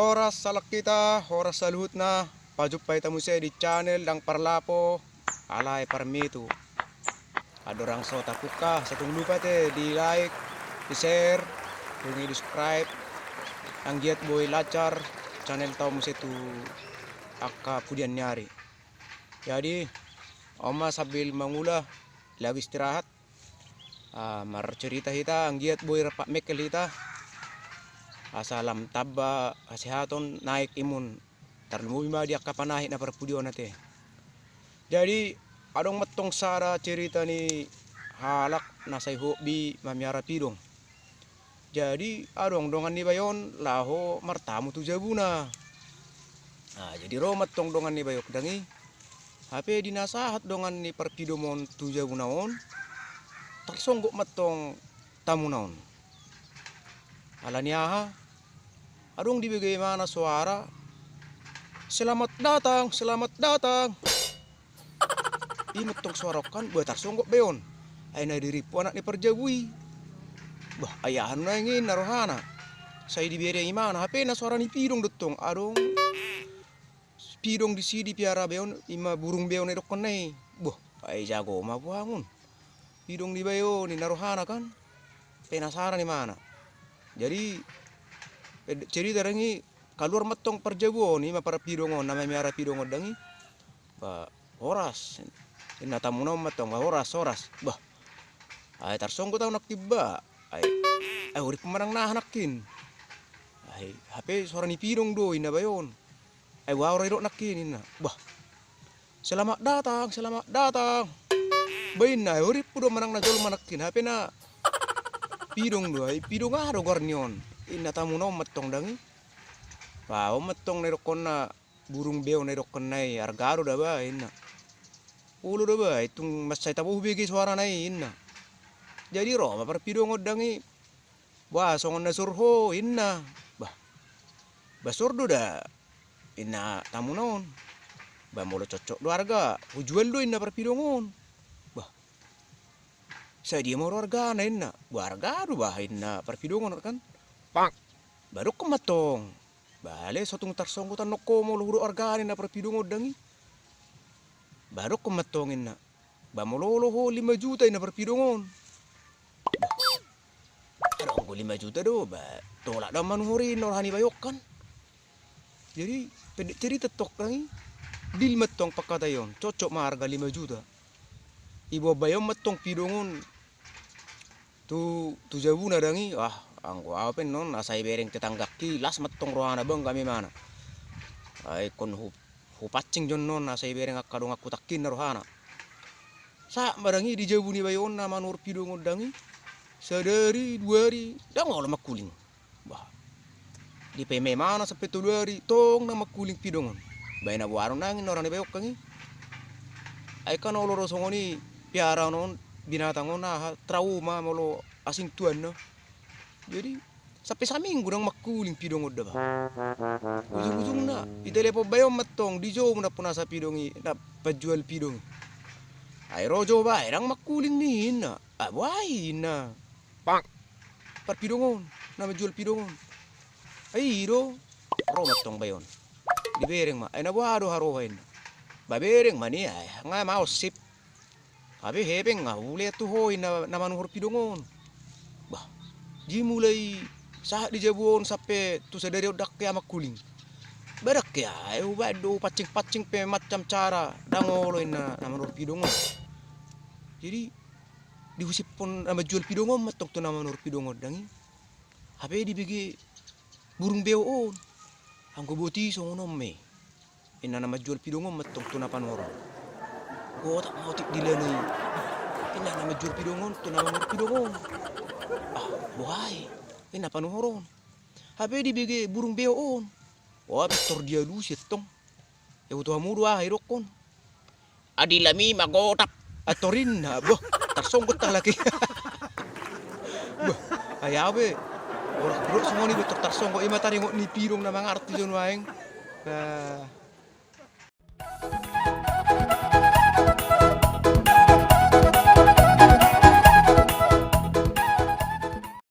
Horas salak kita, horas saluhut na. Pajupay tamu saya di channel Dang Parlapo. Alay parmitu. Adorang so tapuka, satung lupa te di like, di share, di subscribe. Ang giat boy lacar channel tau musa tu akka pudian nyari. Jadi oma sambil mangula lagi istirahat. Mar cerita kita ang giat boy rapak mekel kita. Asalam taba kesehatan naik imun tarmu bima dia kapanahi na perpudio nate. Jadi adong metong sara cerita ni halak nasai hobi mamiara pidong. Jadi adong dongan ni bayon laho martamu tu jabuna. Jadi ro metong dongan ni bayok dangi HP dinasahat dongan ni perpidomon tu jabunaon tersonggok metong tamu naon. Alaniaha adong di bagaimana suara selamat datang imetong suara kan buat tersonggok beon aina diripu anak ni perjabui bah ayahan na ingin narohana saya diberi imana HP na suara ni pidong detong adong pidong di sini piara beon ima burung beon edok kenai boh ay jago ma buangun pidong di bayo ni narohana kan penasaran di mana. Jadi cerita rangi kaluar metong perjabuon ni ma para pidongon nama miara pidongon dangi ba horas ina tamuno metong ba horas bah ay tarsongko tau naktiba ay urip pemenang nah nakin ay HP suara ni pidong do ina bayon ay wow ro nakin ina bah selamat datang bain na urip pudo menang na jol manakin HP na pidong do ay pidong aro gornion ina tamuno metong dangi wow metong nerokon na burung beo nerokon nai argaro da ba ina ulo da ba itung masay tabu bigi suara nai ina jadi ro mapar pidong odangi wah songon na surho ina bah basurdo da ina tamunon ba molo cocok do harga ujual do ina par pidongon bah saya dia mau harga na ina harga do bah ina par pidongon kan pak baru kematong bale sotung tarsongkutan noko mo luhuru harga na par pidongon dangi baru kematong ina ba molo 5 juta ina par pidongon ada 5 juta do ba tolak da manuhuri norhani bayok kan. Jadi pendek cerita tok rangi dil metong pakatayon cocok ma harga 5 juta ibo bayom metong pidongon tu jabuna dangi angko apa non asai bereng tetangga kilas metong rohana bang kami mana ay kon hu pacing jon non asai bereng akadong aku takin rohana sa barangi di jabuni bayon na manur pidongon dangi sadari 2 hari dang olah makuling bah di peme mana sampai 2 hari tong na makuling pidongon bayna warung nangin orang di bayok kangi ay kan oloro songoni piara non binatang ona trauma molo asing tuan no. Jadi sampai saminggu nang makuling pidongon da ba ujung-ujung na itelepo bayom metong di jo na punasa pidongi na penjual pidong ay rojo ba nang makuling ni na wai na pak par pidongon na menjual pidongon ay ro metong bayon di bereng ma ay nabado harohain babereng mani ay nga mau sip abi hebeng nga uli tu hoy na manuhur pidongon bah di mulai saat di jabuon sampai tu sadari odak kaya makuling badak ya ay ubado pacing pe macam cara dangoloy na manuhur pidongon. Jadi dihusip pon nama jual pidongon matok tu nama manuhur pidongon dangi HP dibigi burung beo on angko boti songono me ina nama jual pidongon metong tu na panoro go tak mau tik dilani ina nama jual pidongon tu nama manuhur pidongon why ina panuhoron HP dibigi burung beo on pitor dia lu setong ya uto amuru hirokon adilami magotap atorin na boh tersongkut lagi boh ayabe orang bro semua ni betul tersongkut imatari ngok ni pirong na mga artisan waeng